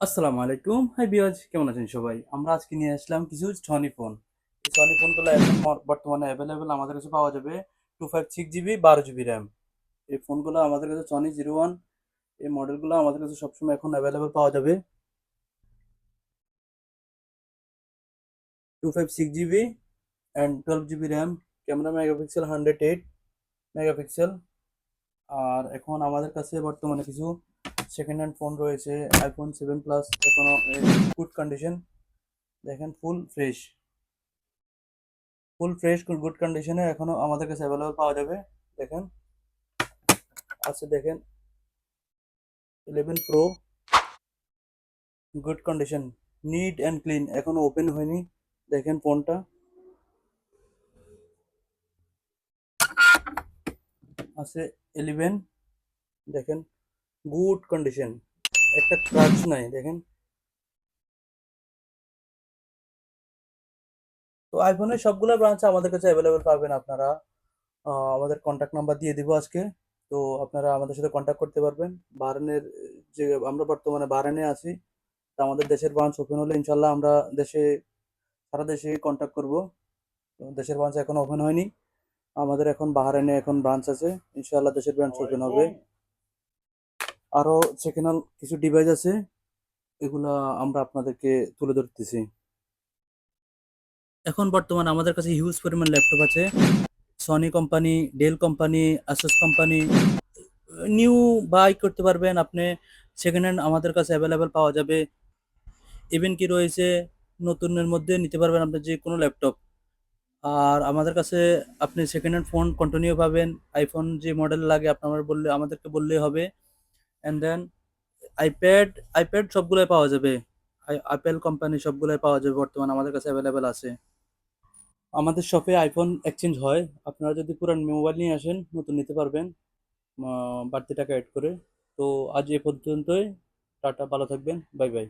আসসালামু আলাইকুম, হাই বিয়াজ, কেমন আছেন সবাই? আমরা আজকে নিয়ে আসলাম কিছু সনি ফোন। এই সনি ফোনগুলো এখন বর্তমানে অ্যাভেলেবেল আমাদের কাছে পাওয়া যাবে। 256 জিবি 12 জিবি র্যাম। এই ফোনগুলো আমাদের কাছে সনি 01, এই মডেলগুলো আমাদের কাছে সবসময় এখন অ্যাভেলেবেল পাওয়া যাবে। 256 GB and 12 GB RAM. Camera megapixel 108 megapixel. আর এখন আমাদের কাছে বর্তমানে কিছু সেকেন্ড হ্যান্ড ফোন রয়েছে। iPhone 7 প্লাস এখনো গুড কন্ডিশন, দেখেন ফুল ফ্রেশ গুড কন্ডিশনে এখনো আমাদের কাছে অ্যাভেলেবল পাওয়া যাবে। দেখেন, আছে দেখেন 11 pro, good condition, neat and clean, এখনো ওপেন হয়নি। দেখেন ফোনটা আছে 11, দেখেন গুড কন্ডিশন, একটা ক্রাচ নাই। দেখেন, তো আইফোনের সবগুলো ব্রাঞ্চ আমাদের কাছে অ্যাভেলেবল পাবেন আপনারা। আমাদের কন্ট্যাক্ট নাম্বার দিয়ে দিব আজকে। তো আপনারা আমাদের সাথে কন্ট্যাক্ট করতে পারবেন। বাহারানের যে আমরা বর্তমানে বাহারানে আছি, তো আমাদের দেশের ব্রাঞ্চ ওপেন হলে ইনশাল্লাহ আমরা দেশে সারা দেশে কন্ট্যাক্ট করব। তো দেশের ব্রাঞ্চ এখনো ওপেন হয়নি। আমাদের এখন বাহারাইনে এখন ব্রাঞ্চ আছে, ইনশাআল্লাহ দেশের ব্রাঞ্চ ওপেন হবে। আরো সেকেন্ড কিছু ডিভাইস আছে, এগুলা আমরা আপনাদেরকে তুলে ধরতেছি। এখন বর্তমানে আমাদের কাছে হিউজ পরিমাণ ল্যাপটপ আছে। Sony company, Dell company, Asus company, new buy করতে পারবেন আপনি। সেকেন্ড হ্যান্ড আমাদের কাছে অ্যাভেলেবেল পাওয়া যাবে। ইভেন কি রয়েছে, নতুনের মধ্যে নিতে পারবেন আপনি যে কোনো ল্যাপটপ। আর আমাদের কাছে আপনি সেকেন্ড হ্যান্ড ফোন কন্টিনিউ পাবেন। আইফোন যে মডেল লাগে আপনার বললে আমাদেরকে বললেই হবে। অ্যান্ড দেন আইপ্যাড, আইপ্যাড সবগুলোই পাওয়া যাবে। আপেল কোম্পানি সবগুলোই পাওয়া যাবে, বর্তমানে আমাদের কাছে অ্যাভেলেবেল আছে। আমাদের শপে আইফোন এক্সচেঞ্জ হয়। আপনারা যদি পুরান মোবাইল নিয়ে আসেন, নতুন নিতে পারবেন বাড়তি টাকা অ্যাড করে। তো আজ এ পর্যন্তই। টাটা, ভালো থাকবেন, বাই বাই।